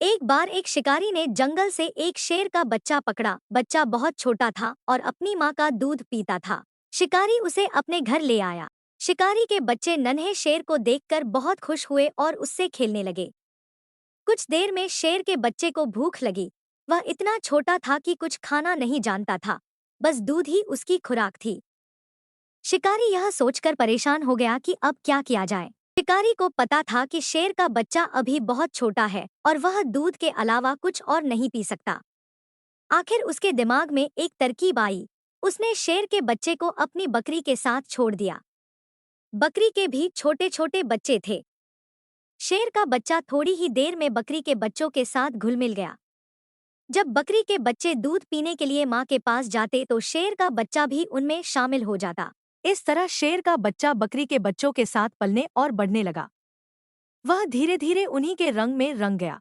एक बार एक शिकारी ने जंगल से एक शेर का बच्चा पकड़ा। बच्चा बहुत छोटा था और अपनी माँ का दूध पीता था। शिकारी उसे अपने घर ले आया। शिकारी के बच्चे नन्हे शेर को देखकर बहुत खुश हुए और उससे खेलने लगे। कुछ देर में शेर के बच्चे को भूख लगी। वह इतना छोटा था कि कुछ खाना नहीं जानता था, बस दूध ही उसकी खुराक थी। शिकारी यह सोचकर परेशान हो गया कि अब क्या किया जाए। शिकारी को पता था कि शेर का बच्चा अभी बहुत छोटा है और वह दूध के अलावा कुछ और नहीं पी सकता। आखिर उसके दिमाग में एक तरकीब आई। उसने शेर के बच्चे को अपनी बकरी के साथ छोड़ दिया। बकरी के भी छोटे छोटे बच्चे थे। शेर का बच्चा थोड़ी ही देर में बकरी के बच्चों के साथ घुल मिल गया। जब बकरी के बच्चे दूध पीने के लिए माँ के पास जाते तो शेर का बच्चा भी उनमें शामिल हो जाता। इस तरह शेर का बच्चा बकरी के बच्चों के साथ पलने और बढ़ने लगा। वह धीरे धीरे उन्हीं के रंग में रंग गया।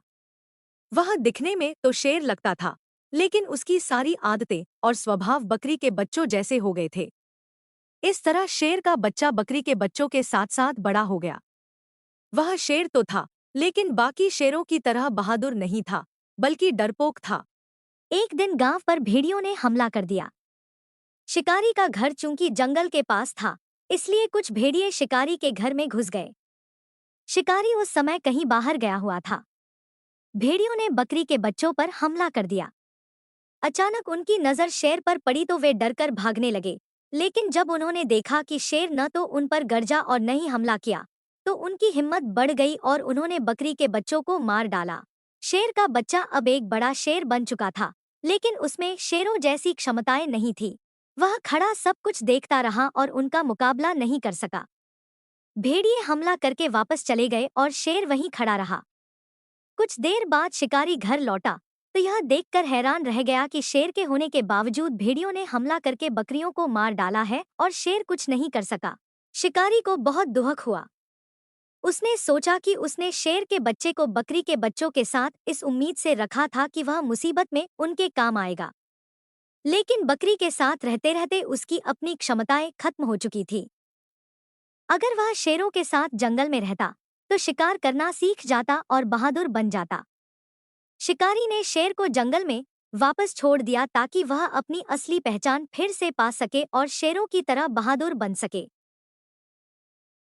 वह दिखने में तो शेर लगता था, लेकिन उसकी सारी आदतें और स्वभाव बकरी के बच्चों जैसे हो गए थे। इस तरह शेर का बच्चा बकरी के बच्चों के साथ साथ बड़ा हो गया। वह शेर तो था, लेकिन बाकी शेरों की तरह बहादुर नहीं था, बल्कि डरपोक था। एक दिन गांव पर भेड़ियों ने हमला कर दिया। शिकारी का घर चूंकि जंगल के पास था, इसलिए कुछ भेड़िए शिकारी के घर में घुस गए। शिकारी उस समय कहीं बाहर गया हुआ था। भेड़ियों ने बकरी के बच्चों पर हमला कर दिया। अचानक उनकी नजर शेर पर पड़ी तो वे डरकर भागने लगे। लेकिन जब उन्होंने देखा कि शेर न तो उन पर गरजा और न ही हमला किया, तो उनकी हिम्मत बढ़ गई और उन्होंने बकरी के बच्चों को मार डाला। शेर का बच्चा अब एक बड़ा शेर बन चुका था, लेकिन उसमें शेरों जैसी क्षमताएं नहीं थी। वह खड़ा सब कुछ देखता रहा और उनका मुकाबला नहीं कर सका। भेड़िए हमला करके वापस चले गए और शेर वहीं खड़ा रहा। कुछ देर बाद शिकारी घर लौटा तो यह देखकर हैरान रह गया कि शेर के होने के बावजूद भेड़ियों ने हमला करके बकरियों को मार डाला है और शेर कुछ नहीं कर सका। शिकारी को बहुत दुख हुआ। उसने सोचा कि उसने शेर के बच्चे को बकरी के बच्चों के साथ इस उम्मीद से रखा था कि वह मुसीबत में उनके काम आएगा, लेकिन बकरी के साथ रहते रहते उसकी अपनी क्षमताएं खत्म हो चुकी थी। अगर वह शेरों के साथ जंगल में रहता तो शिकार करना सीख जाता और बहादुर बन जाता। शिकारी ने शेर को जंगल में वापस छोड़ दिया ताकि वह अपनी असली पहचान फिर से पा सके और शेरों की तरह बहादुर बन सके।